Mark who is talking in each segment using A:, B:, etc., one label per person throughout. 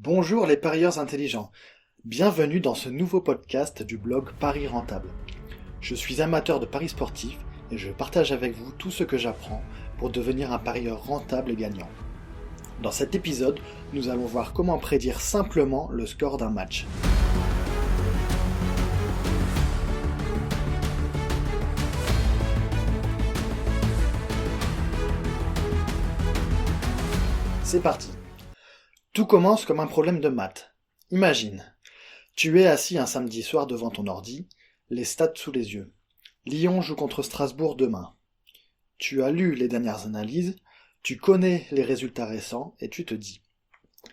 A: Bonjour les parieurs intelligents, bienvenue dans ce nouveau podcast du blog Paris Rentable. Je suis amateur de paris sportifs et je partage avec vous tout ce que j'apprends pour devenir un parieur rentable et gagnant. Dans cet épisode, nous allons voir comment prédire simplement le score d'un match. C'est parti. Tout commence comme un problème de maths. Imagine, tu es assis un samedi soir devant ton ordi, les stats sous les yeux. Lyon joue contre Strasbourg demain. Tu as lu les dernières analyses, tu connais les résultats récents et tu te dis,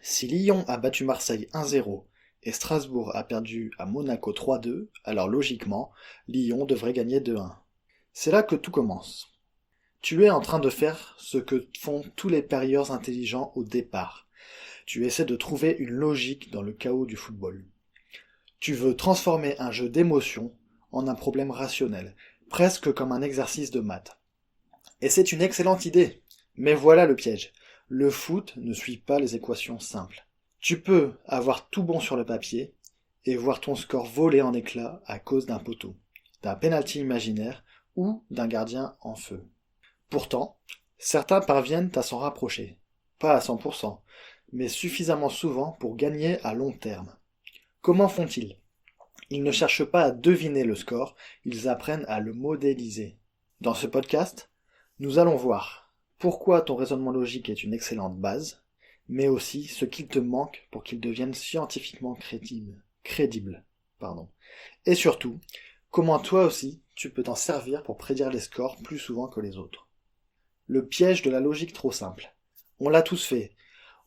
A: si Lyon a battu Marseille 1-0 et Strasbourg a perdu à Monaco 3-2, alors logiquement, Lyon devrait gagner 2-1. C'est là que tout commence. Tu es en train de faire ce que font tous les parieurs intelligents au départ. Tu essaies de trouver une logique dans le chaos du football. Tu veux transformer un jeu d'émotion en un problème rationnel, presque comme un exercice de maths. Et c'est une excellente idée. Mais voilà le piège. Le foot ne suit pas les équations simples. Tu peux avoir tout bon sur le papier et voir ton score voler en éclats à cause d'un poteau, d'un penalty imaginaire ou d'un gardien en feu. Pourtant, certains parviennent à s'en rapprocher. Pas à 100%. Mais suffisamment souvent pour gagner à long terme. Comment font-ils ? Ils ne cherchent pas à deviner le score, ils apprennent à le modéliser. Dans ce podcast, nous allons voir pourquoi ton raisonnement logique est une excellente base, mais aussi ce qu'il te manque pour qu'il devienne scientifiquement crédible. Et surtout, comment toi aussi tu peux t'en servir pour prédire les scores plus souvent que les autres. Le piège de la logique trop simple. On l'a tous fait.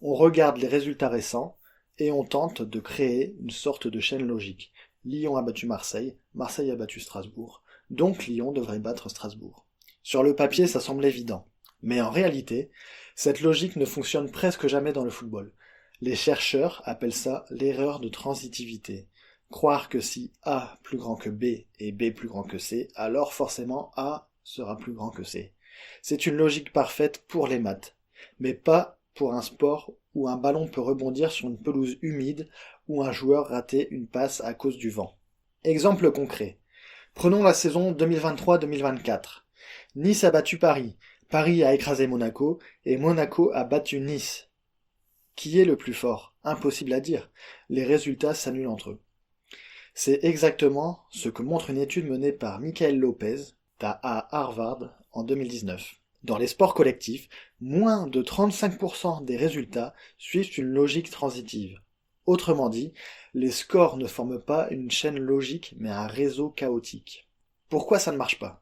A: On regarde les résultats récents et on tente de créer une sorte de chaîne logique. Lyon a battu Marseille, Marseille a battu Strasbourg, donc Lyon devrait battre Strasbourg. Sur le papier, ça semble évident. Mais en réalité, cette logique ne fonctionne presque jamais dans le football. Les chercheurs appellent ça l'erreur de transitivité. Croire que si A plus grand que B et B plus grand que C, alors forcément A sera plus grand que C. C'est une logique parfaite pour les maths, mais pas pour un sport où un ballon peut rebondir sur une pelouse humide ou un joueur rater une passe à cause du vent. Exemple concret. Prenons la saison 2023-2024. Nice a battu Paris, Paris a écrasé Monaco et Monaco a battu Nice. Qui est le plus fort ? Impossible à dire. Les résultats s'annulent entre eux. C'est exactement ce que montre une étude menée par Michael Lopez à Harvard en 2019. Dans les sports collectifs, moins de 35% des résultats suivent une logique transitive. Autrement dit, les scores ne forment pas une chaîne logique mais un réseau chaotique. Pourquoi ça ne marche pas ?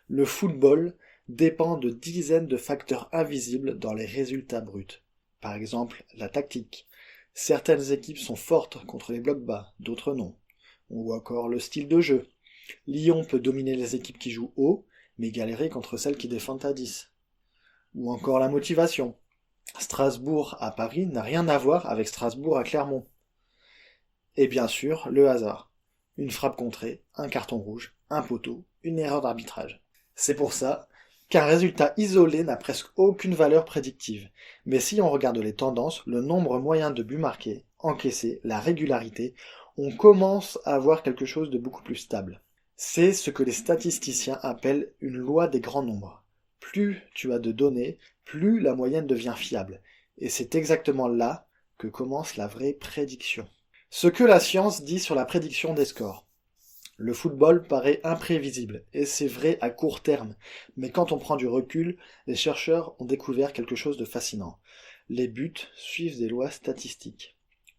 A: Le football dépend de dizaines de facteurs invisibles dans les résultats bruts. Par exemple, la tactique. Certaines équipes sont fortes contre les blocs bas, d'autres non. Ou encore le style de jeu. Lyon peut dominer les équipes qui jouent haut, mais galérer contre celles qui défendent à 10. Ou encore la motivation. Strasbourg à Paris n'a rien à voir avec Strasbourg à Clermont. Et bien sûr, le hasard. Une frappe contrée, un carton rouge, un poteau, une erreur d'arbitrage. C'est pour ça qu'un résultat isolé n'a presque aucune valeur prédictive. Mais si on regarde les tendances, le nombre moyen de buts marqués, encaissés, la régularité, on commence à avoir quelque chose de beaucoup plus stable. C'est ce que les statisticiens appellent une loi des grands nombres. Plus tu as de données, plus la moyenne devient fiable. Et c'est exactement là que commence la vraie prédiction. Ce que la science dit sur la prédiction des scores. Le football paraît imprévisible, et c'est vrai à court terme. Mais quand on prend du recul, les chercheurs ont découvert quelque chose de fascinant. Les buts suivent des lois statistiques.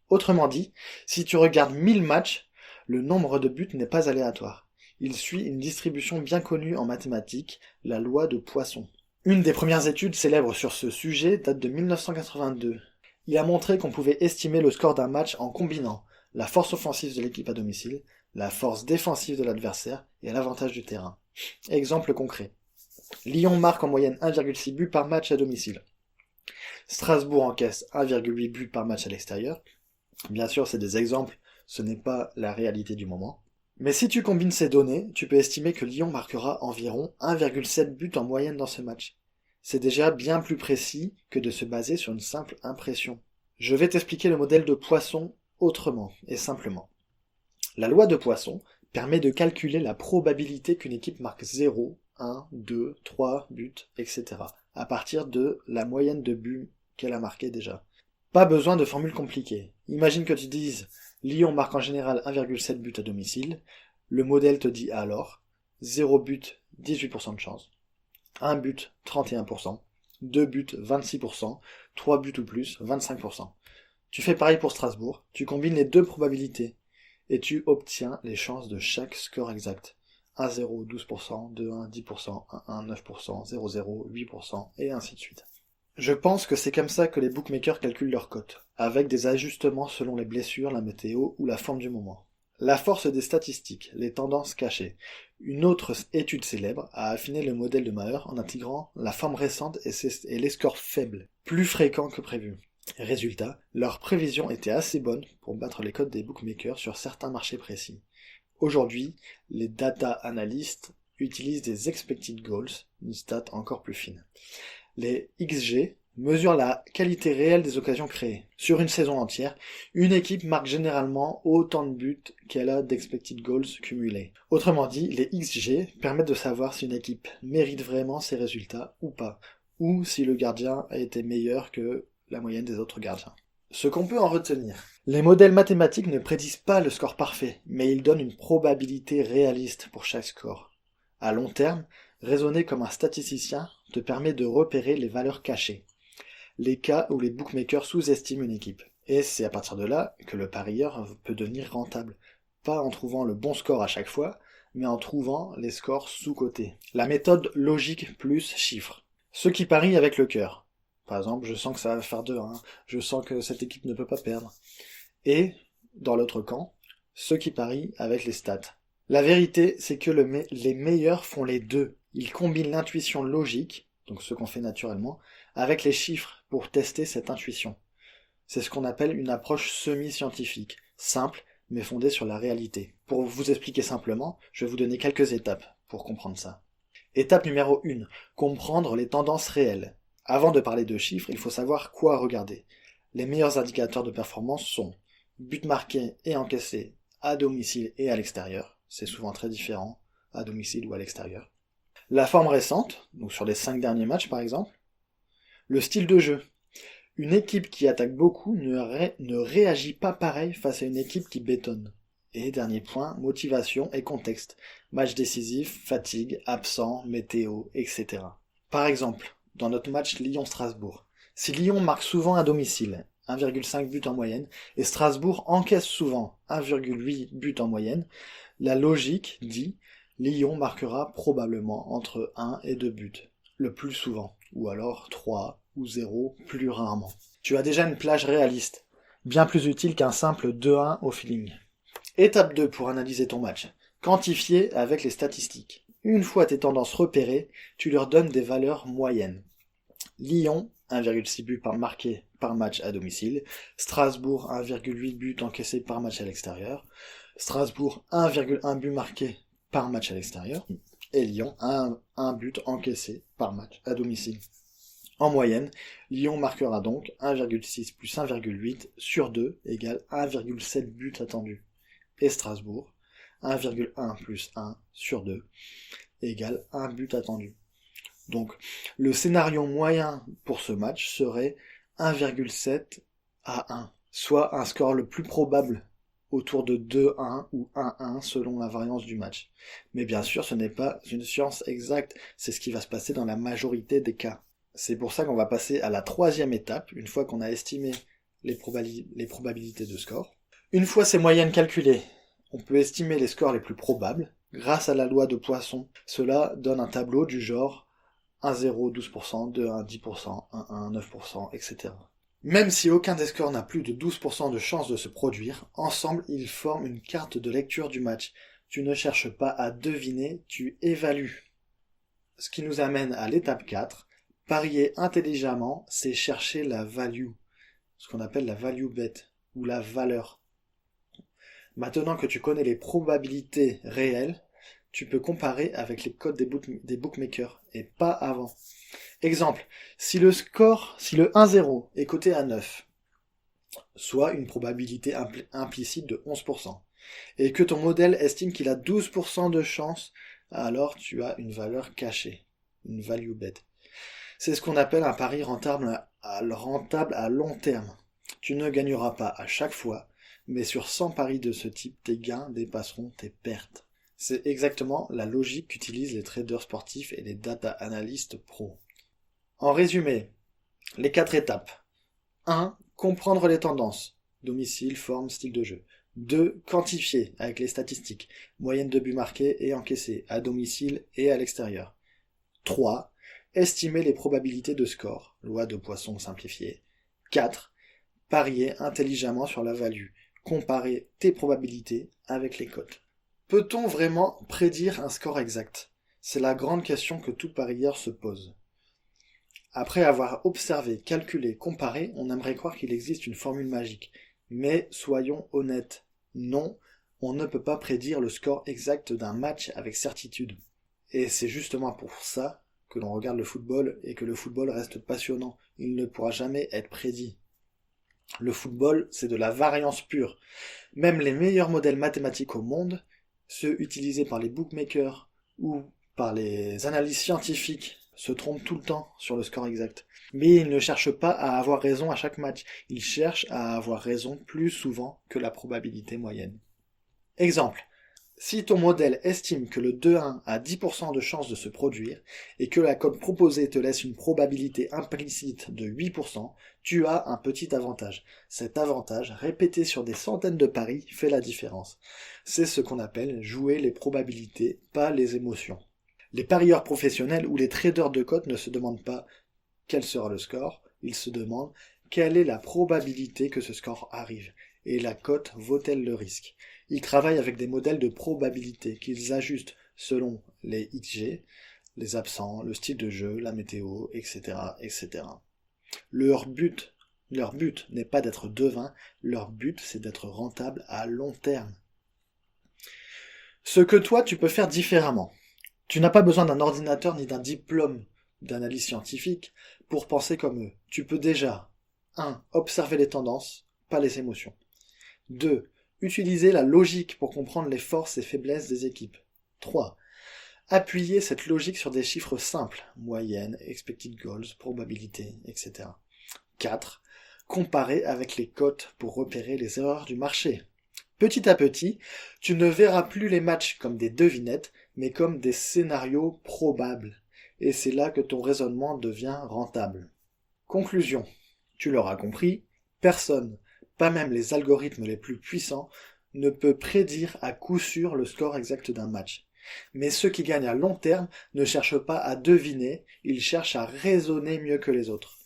A: Autrement dit, si tu regardes 1000 matchs, le nombre de buts n'est pas aléatoire. Il suit une distribution bien connue en mathématiques, la loi de Poisson. Une des premières études célèbres sur ce sujet date de 1982. Il a montré qu'on pouvait estimer le score d'un match en combinant la force offensive de l'équipe à domicile, la force défensive de l'adversaire et l'avantage du terrain. Exemple concret. Lyon marque en moyenne 1,6 buts par match à domicile. Strasbourg encaisse 1,8 buts par match à l'extérieur. Bien sûr, c'est des exemples, ce n'est pas la réalité du moment. Mais si tu combines ces données, tu peux estimer que Lyon marquera environ 1,7 buts en moyenne dans ce match. C'est déjà bien plus précis que de se baser sur une simple impression. Je vais t'expliquer le modèle de Poisson autrement et simplement. La loi de Poisson permet de calculer la probabilité qu'une équipe marque 0, 1, 2, 3 buts, etc. à partir de la moyenne de buts qu'elle a marqué déjà. Pas besoin de formule compliquée. Imagine que tu dises Lyon marque en général 1,7 buts à domicile. Le modèle te dit alors 0 but, 18% de chance. 1 but, 31%. 2 buts, 26%. 3 buts ou plus, 25%. Tu fais pareil pour Strasbourg. Tu combines les deux probabilités et tu obtiens les chances de chaque score exact. 1-0, 12%, 2-1, 10%, 1-1, 9%, 0-0, 8%, et ainsi de suite. Je pense que c'est comme ça que les bookmakers calculent leurs cotes, avec des ajustements selon les blessures, la météo ou la forme du moment. La force des statistiques, les tendances cachées. Une autre étude célèbre a affiné le modèle de Maher en intégrant la forme récente et les scores faibles, plus fréquents que prévu. Résultat, leurs prévisions étaient assez bonnes pour battre les cotes des bookmakers sur certains marchés précis. Aujourd'hui, les data analystes utilisent des expected goals, une stat encore plus fine. Les XG mesurent la qualité réelle des occasions créées. Sur une saison entière, une équipe marque généralement autant de buts qu'elle a d'expected goals cumulés. Autrement dit, les XG permettent de savoir si une équipe mérite vraiment ses résultats ou pas, ou si le gardien a été meilleur que la moyenne des autres gardiens. Ce qu'on peut en retenir. Les modèles mathématiques ne prédisent pas le score parfait, mais ils donnent une probabilité réaliste pour chaque score. À long terme, raisonner comme un statisticien te permet de repérer les valeurs cachées, les cas où les bookmakers sous-estiment une équipe. Et c'est à partir de là que le parieur peut devenir rentable, pas en trouvant le bon score à chaque fois, mais en trouvant les scores sous-cotés. La méthode logique plus chiffres. Ceux qui parient avec le cœur. Par exemple, je sens que ça va faire 2-1, je sens que cette équipe ne peut pas perdre. Et, dans l'autre camp, ceux qui parient avec les stats. La vérité, c'est que les meilleurs font les deux. Ils combinent l'intuition logique, donc ce qu'on fait naturellement, avec les chiffres pour tester cette intuition. C'est ce qu'on appelle une approche semi-scientifique, simple, mais fondée sur la réalité. Pour vous expliquer simplement, je vais vous donner quelques étapes pour comprendre ça. Étape numéro 1, comprendre les tendances réelles. Avant de parler de chiffres, il faut savoir quoi regarder. Les meilleurs indicateurs de performance sont buts marqués et encaissés à domicile et à l'extérieur. C'est souvent très différent, à domicile ou à l'extérieur. La forme récente, donc sur les 5 derniers matchs par exemple. Le style de jeu. Une équipe qui attaque beaucoup ne réagit pas pareil face à une équipe qui bétonne. Et dernier point, motivation et contexte. Match décisif, fatigue, absent, météo, etc. Par exemple, dans notre match Lyon-Strasbourg, si Lyon marque souvent à domicile, 1,5 buts en moyenne, et Strasbourg encaisse souvent 1,8 buts en moyenne, la logique dit Lyon marquera probablement entre 1 et 2 buts, le plus souvent, ou alors 3 ou 0 plus rarement. Tu as déjà une plage réaliste, bien plus utile qu'un simple 2-1 au feeling. Étape 2 pour analyser ton match. Quantifier avec les statistiques. Une fois tes tendances repérées, tu leur donnes des valeurs moyennes. Lyon, 1,6 buts marqués par match à domicile. Strasbourg, 1,8 buts encaissés par match à l'extérieur. Strasbourg, 1,1 but marqué par match à l'extérieur. Et Lyon, 1 but encaissé par match à domicile. En moyenne, Lyon marquera donc 1,6 plus 1,8 sur 2 égale 1,7 buts attendus. Et Strasbourg, 1,1 plus 1 sur 2 égale 1 but attendu. Donc, le scénario moyen pour ce match serait 1,7 à 1, soit un score le plus probable autour de 2-1 ou 1-1 selon la variance du match. Mais bien sûr, ce n'est pas une science exacte, c'est ce qui va se passer dans la majorité des cas. C'est pour ça qu'on va passer à la troisième étape, une fois qu'on a estimé les probabilités de score. Une fois ces moyennes calculées, on peut estimer les scores les plus probables. Grâce à la loi de Poisson, cela donne un tableau du genre 1-0, 12%, 2-1, 10%, 1-1, 9%, etc. Même si aucun des scores n'a plus de 12% de chance de se produire, ensemble ils forment une carte de lecture du match. Tu ne cherches pas à deviner, tu évalues. Ce qui nous amène à l'étape 4. Parier intelligemment, c'est chercher la value, ce qu'on appelle la value bet, ou la valeur. Maintenant que tu connais les probabilités réelles, tu peux comparer avec les codes des bookmakers, et pas avant. Exemple, si le 1-0 est coté à 9, soit une probabilité implicite de 11%, et que ton modèle estime qu'il a 12% de chance, alors tu as une valeur cachée, une value bet. C'est ce qu'on appelle un pari rentable à long terme. Tu ne gagneras pas à chaque fois, mais sur 100 paris de ce type, tes gains dépasseront tes pertes. C'est exactement la logique qu'utilisent les traders sportifs et les data analystes pros. En résumé, les 4 étapes. 1. Comprendre les tendances. Domicile, forme, style de jeu. 2. Quantifier avec les statistiques. Moyenne de buts marqués et encaissés, à domicile et à l'extérieur. 3. Estimer les probabilités de score. Loi de Poisson simplifiée. 4. Parier intelligemment sur la value. Comparer tes probabilités avec les cotes. Peut-on vraiment prédire un score exact ? C'est la grande question que tout parieur se pose. Après avoir observé, calculé, comparé, on aimerait croire qu'il existe une formule magique. Mais soyons honnêtes, non, on ne peut pas prédire le score exact d'un match avec certitude. Et c'est justement pour ça que l'on regarde le football et que le football reste passionnant. Il ne pourra jamais être prédit. Le football, c'est de la variance pure. Même les meilleurs modèles mathématiques au monde, ceux utilisés par les bookmakers ou par les analyses scientifiques, se trompent tout le temps sur le score exact. Mais ils ne cherchent pas à avoir raison à chaque match, ils cherchent à avoir raison plus souvent que la probabilité moyenne. Exemple, si ton modèle estime que le 2-1 a 10% de chance de se produire et que la cote proposée te laisse une probabilité implicite de 8%, tu as un petit avantage. Cet avantage, répété sur des centaines de paris, fait la différence. C'est ce qu'on appelle jouer les probabilités, pas les émotions. Les parieurs professionnels ou les traders de cotes ne se demandent pas quel sera le score, ils se demandent quelle est la probabilité que ce score arrive, et la cote vaut-elle le risque. Ils travaillent avec des modèles de probabilité qu'ils ajustent selon les XG, les absents, le style de jeu, la météo, etc., etc. Leur but n'est pas d'être devin, leur but c'est d'être rentable à long terme. Ce que toi tu peux faire différemment. Tu n'as pas besoin d'un ordinateur ni d'un diplôme d'analyse scientifique pour penser comme eux. Tu peux déjà 1. Observer les tendances, pas les émotions. 2. Utiliser la logique pour comprendre les forces et faiblesses des équipes. 3. Appuyer cette logique sur des chiffres simples, moyenne, expected goals, probabilité, etc. 4. Comparer avec les cotes pour repérer les erreurs du marché. Petit à petit, tu ne verras plus les matchs comme des devinettes, mais comme des scénarios probables. Et c'est là que ton raisonnement devient rentable. Conclusion. Tu l'auras compris, personne, pas même les algorithmes les plus puissants, ne peut prédire à coup sûr le score exact d'un match. Mais ceux qui gagnent à long terme ne cherchent pas à deviner, ils cherchent à raisonner mieux que les autres.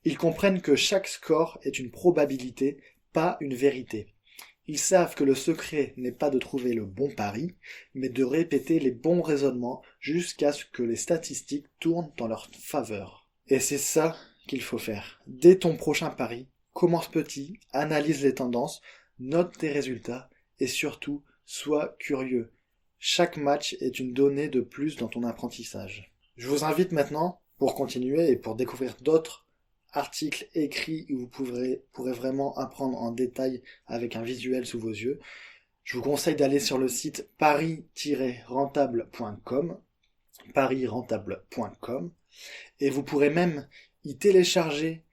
A: Ils comprennent que chaque score est une probabilité, pas une vérité. Ils savent que le secret n'est pas de trouver le bon pari, mais de répéter les bons raisonnements jusqu'à ce que les statistiques tournent en leur faveur. Et c'est ça qu'il faut faire. Dès ton prochain pari, commence petit, analyse les tendances, note tes résultats et surtout, sois curieux. Chaque match est une donnée de plus dans ton apprentissage. Je vous invite maintenant, pour continuer et pour découvrir d'autres articles écrits où vous pourrez vraiment apprendre en détail avec un visuel sous vos yeux, je vous conseille d'aller sur le site paris-rentable.com, et vous pourrez même y télécharger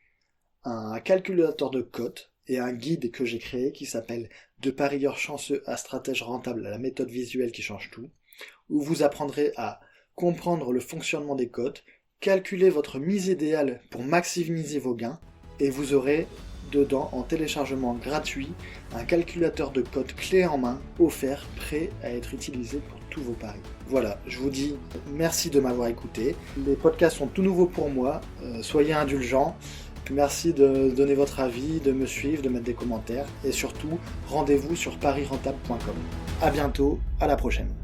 A: un calculateur de cotes et un guide que j'ai créé qui s'appelle « De parieur chanceux à stratège rentable, la méthode visuelle qui change tout », où vous apprendrez à comprendre le fonctionnement des cotes, calculer votre mise idéale pour maximiser vos gains, et vous aurez dedans en téléchargement gratuit un calculateur de cotes clé en main offert, prêt à être utilisé pour tous vos paris. Voilà, je vous dis merci de m'avoir écouté. Les podcasts sont tout nouveaux pour moi, soyez indulgents. Merci de donner votre avis, de me suivre, de mettre des commentaires et surtout, rendez-vous sur parisrentable.com. À bientôt, à la prochaine.